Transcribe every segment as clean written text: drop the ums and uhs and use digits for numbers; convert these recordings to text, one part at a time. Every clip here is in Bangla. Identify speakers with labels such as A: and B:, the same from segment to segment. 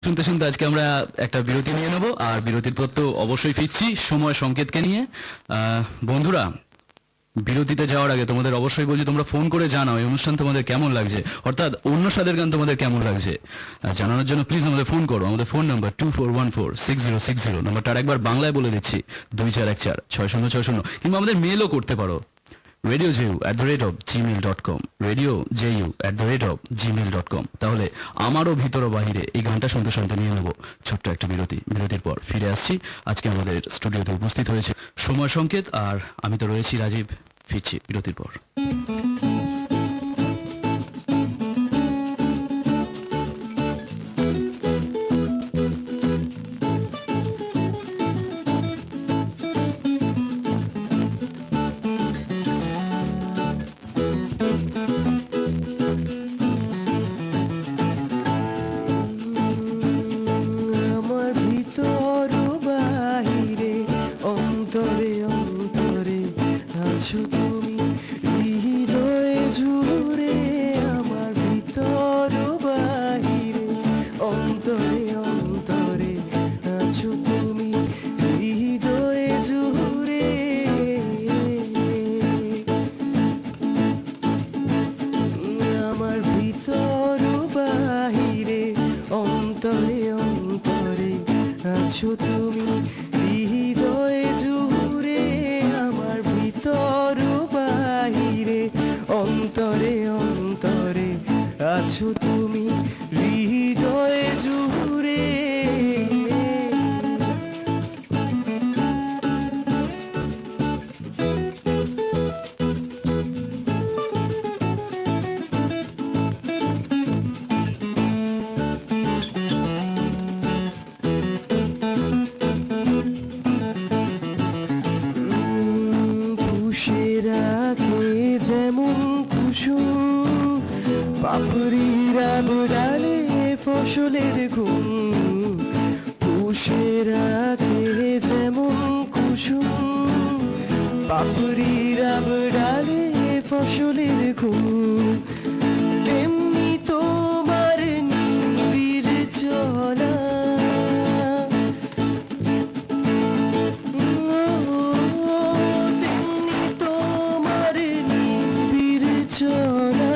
A: শুনতে শুনতে আজকে আমরা একটা বিরতি নিয়ে নেব, আর বিরতির পর তো অবশ্যই ফিরছি সময় সংকেতকে নিয়ে। বন্ধুরা, বিরতিতে যাওয়ার আগে তোমাদের অবশ্যই বলছি, তোমরা ফোন করে জানাও এই অনুষ্ঠান তোমাদের কেমন লাগছে, অর্থাৎ অন্য স্বাদের গান তোমাদের কেমন লাগছে। জানানোর জন্য প্লিজ আমাদের ফোন করো। আমাদের ফোন নাম্বার 24146060, নাম্বারটা আরেকবার বাংলায় বলে দিচ্ছি, 24146060, কিংবা আমাদের মেলও করতে পারো radioju@gmail.com, radioju@gmail.com। তাহলে আমারও ভিতর ও বাহিরে এই গানটা শুনতে শুনতে নিয়ে নেবো ছোট্ট একটা বিরতি। বিরতির পর ফিরে আসছি। আজকে আমাদের স্টুডিওতে উপস্থিত হয়েছে সময় সংকেত, আর আমি তো রয়েছি রাজীব। ফিরছি বিরতির পর।
B: ফসলের ঘুম পুষে রাখে যেমন কুসুম, পাপড়ির আবডালে ফসলের ঘুম, তেমনি তোমার নিবিড় চলা তেমনি তোমার নিবিড় চলা,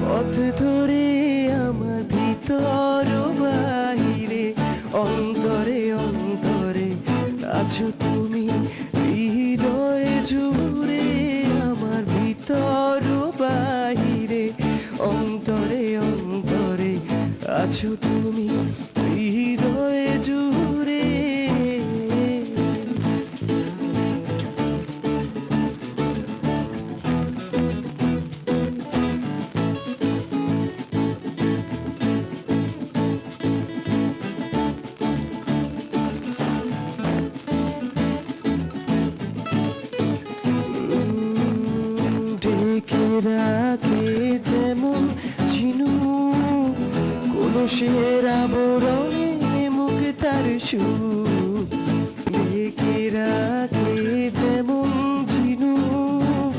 B: পথ ধরে আমার ভিতর বাহিরে অন্তরে অন্তরে আছো তুমি, হৃদয় জুড়ে আমার ভিতর বাহিরে অন্তরে অন্তরে আছো তুমি, হৃদয় জুড়ে। রাখে যেমন ঝিনুক কলসের আবরণে মুখ তার সুখ, ঢেকে রাখে যেমন ঝিনুক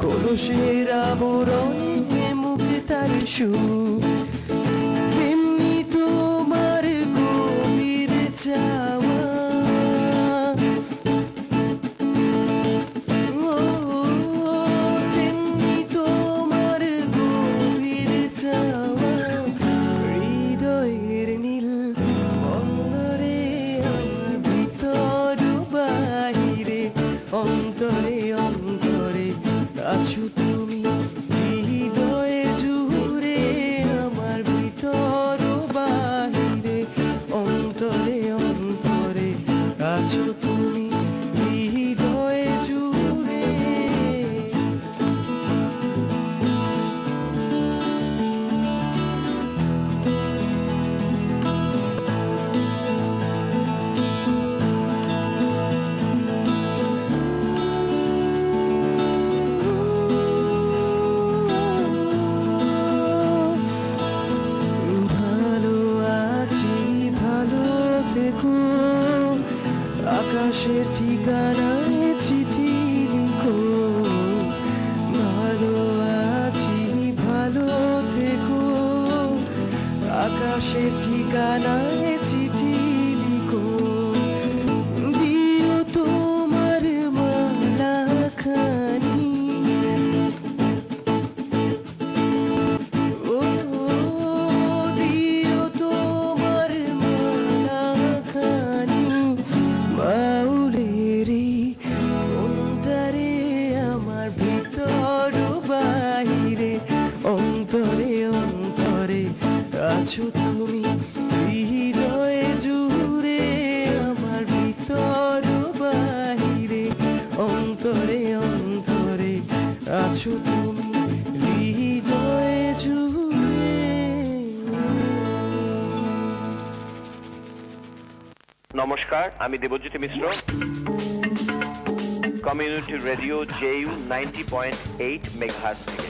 B: কলসের আবরণে মুখ তার সুখ, তেমনি তোমার গভীর চাওয়া অন্তরে অন্তরে আছো তুমি, হৃদয়ে জুড়ে আমার পাশের ঠিকানায় চিঠি লিখো, দিও তোমার মালাখানি। ও দিও তোমার মালাখানি, বাউলেরই অন্তরে আমার ভিতর বাহিরে, অন্তরে অন্তরে আছো তুমি, হৃদয়ে জুড়ে আমার ভিতর বাহিরে, অন্তরে অন্তরে আছো তুমি, হৃদয়ে জুড়ে।
C: নমস্কার, আমি দেবজ্যোতি মিশ্র, কমিউনিটি রেডিও JU 90.8 মেগাহার্টজ থেকে।